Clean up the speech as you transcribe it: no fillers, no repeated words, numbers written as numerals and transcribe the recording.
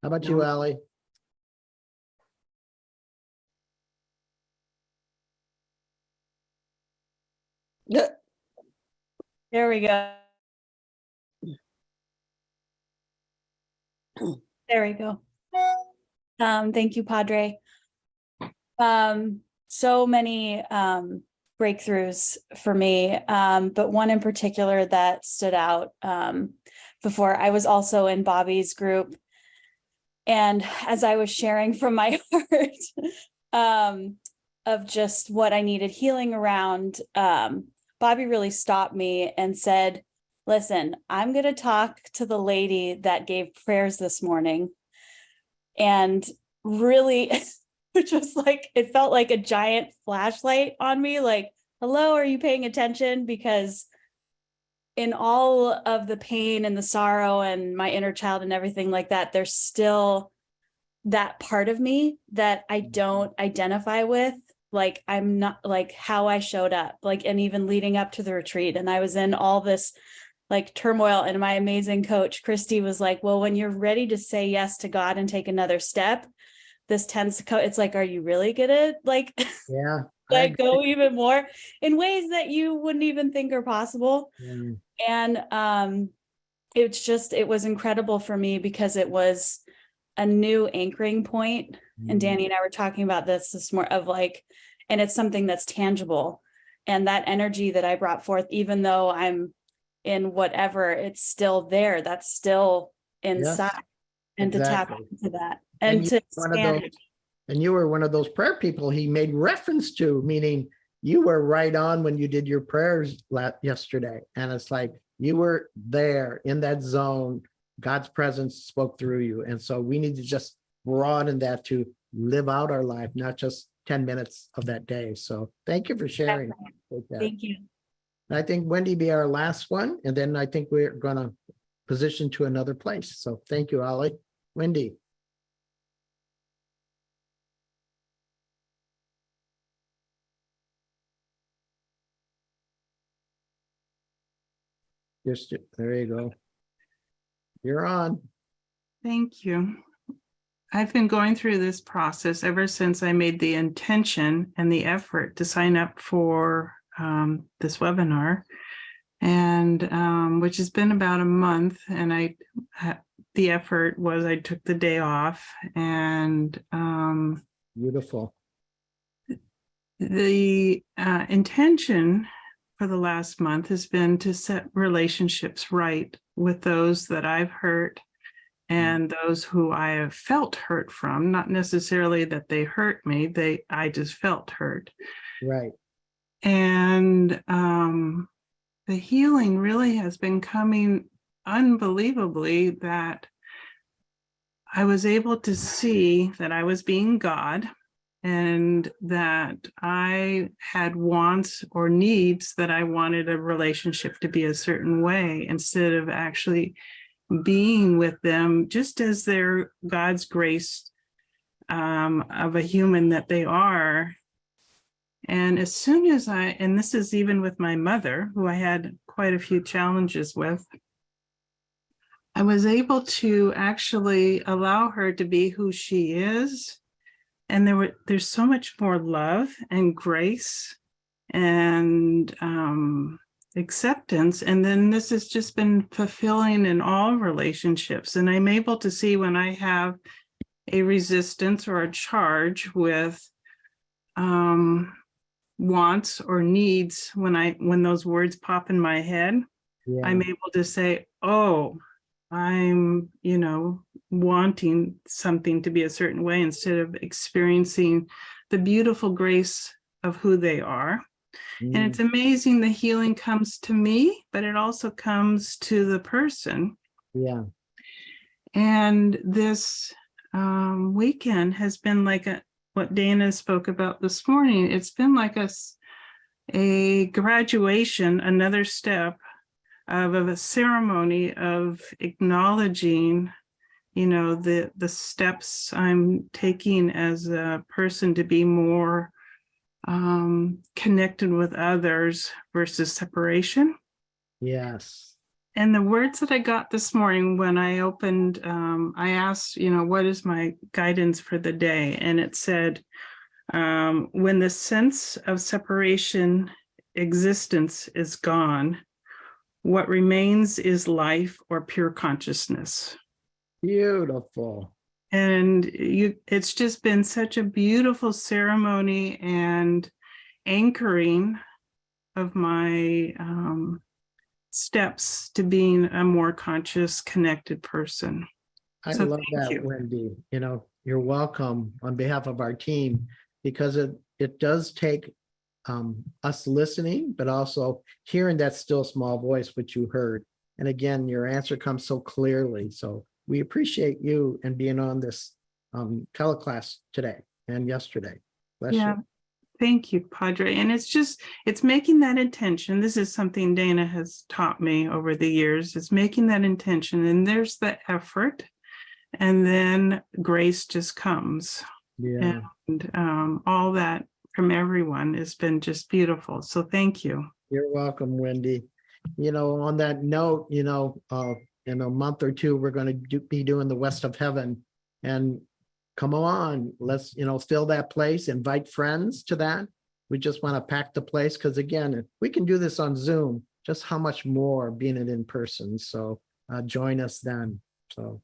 How about you, Allie? There we go. There we go. Thank you, Padre. So many breakthroughs for me, but one in particular that stood out before. I was also in Bobby's group, and as I was sharing from my heart of just what I needed healing around, Bobby really stopped me and said, listen, I'm going to talk to the lady that gave prayers this morning. And really, which was like, it felt like a giant flashlight on me, like, hello, are you paying attention? Because in all of the pain and the sorrow and my inner child and everything like that, there's still that part of me that I don't identify with. Like, I'm not, like, how I showed up, like, and even leading up to the retreat. And I was in all this like turmoil, and my amazing coach, Christy, was like, well, when you're ready to say yes to God and take another step, this tends to it's like, are you really gonna like, Yeah, like go even more in ways that you wouldn't even think are possible? And it was incredible for me because it was a new anchoring point. And Danny and I were talking about this more of like, and it's something that's tangible, and that energy that I brought forth, even though I'm in whatever, it's still there, that's still inside. Yes, and exactly. To tap into that and to expand it. And you were one of those prayer people he made reference to, meaning you were right on when you did your prayers yesterday. And it's like you were there in that zone. God's presence spoke through you. And so we need to just broaden that to live out our life, not just 10 minutes of that day. So thank you for sharing. Thank you. I think Wendy be our last one, and then I think we're going to position to another place. So thank you, Ollie. Wendy. Just there you go. You're on. Thank you. I've been going through this process ever since I made the intention and the effort to sign up for this webinar, and which has been about a month. And the effort was I took the day off, and beautiful. The intention for the last month has been to set relationships right with those that I've hurt and those who I have felt hurt from. Not necessarily that they hurt me, I just felt hurt. Right. And the healing really has been coming unbelievably, that I was able to see that I was being God, and that I had wants or needs that I wanted a relationship to be a certain way, instead of actually being with them just as they're God's grace of a human that they are. And as soon as and this is even with my mother, who I had quite a few challenges with, I was able to actually allow her to be who she is. And there's so much more love and grace and acceptance. And then this has just been fulfilling in all relationships. And I'm able to see when I have a resistance or a charge with wants or needs, when those words pop in my head, yeah, I'm able to say, oh, I'm, wanting something to be a certain way, instead of experiencing the beautiful grace of who they are. And it's amazing, the healing comes to me, but it also comes to the person. Yeah. And this weekend has been like what Dana spoke about this morning. It's been like a graduation, another step of a ceremony of acknowledging, the steps I'm taking as a person to be more connected with others versus separation. Yes. And the words that I got this morning when I opened, I asked, what is my guidance for the day? And it said, when the sense of separation existence is gone, what remains is life or pure consciousness. Beautiful. And it's just been such a beautiful ceremony and anchoring of my steps to being a more conscious, connected person. I So love thank that, you. Wendy. You're welcome on behalf of our team, because it does take us listening, but also hearing that still small voice, which you heard. And again, your answer comes so clearly. So we appreciate you and being on this teleclass today and yesterday. Bless Yeah. you. Thank you, Padre. And it's making that intention. This is something Dana has taught me over the years. It's making that intention, and there's the effort, and then grace just comes. Yeah. And all that from everyone has been just beautiful. So thank you. You're welcome, Wendy. On that note, in a month or two, we're going to be doing the West of Heaven. And come on, let's, fill that place, invite friends to that. We just want to pack the place, because again, if we can do this on Zoom, just how much more being it in person. So join us then. So